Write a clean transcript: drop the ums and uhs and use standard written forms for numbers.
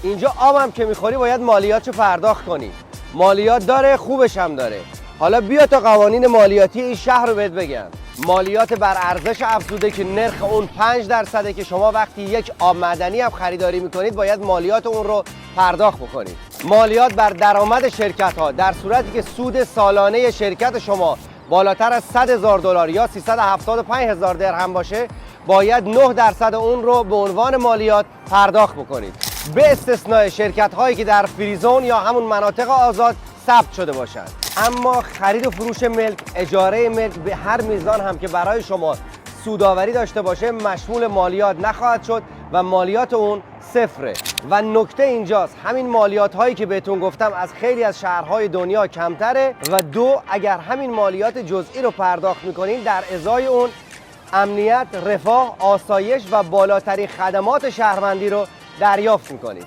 اینجا آب هم که میخوری باید مالیاتشو پرداخت کنی. مالیات داره، خوبش هم داره. حالا بیا تا قوانین مالیاتی این شهر رو بهت بگم. مالیات بر ارزش افزوده که نرخ اون 5% که شما وقتی یک آب معدنی هم خریداری میکنید باید مالیات اون رو پرداخت بکنید. مالیات بر درآمد شرکت ها در صورتی که سود سالانه شرکت شما بالاتر از $100,000 یا 375,000 درهم باشه باید 9% اون رو به عنوان مالیات پرداخت بکنید، به استثناء شرکت هایی که در فریزون یا همون مناطق آزاد ثبت شده باشند. اما خرید و فروش ملک، اجاره ملک به هر میزان هم که برای شما سودآوری داشته باشه مشمول مالیات نخواهد شد و مالیات اون صفره. و نکته اینجاست همین مالیات هایی که بهتون گفتم از خیلی از شهرهای دنیا کمتره و دو، اگر همین مالیات جزئی رو پرداخت میکنین در ازای اون امنیت، رفاه، آسایش و بالاترین خدمات شهروندی رو دریافت میکنید.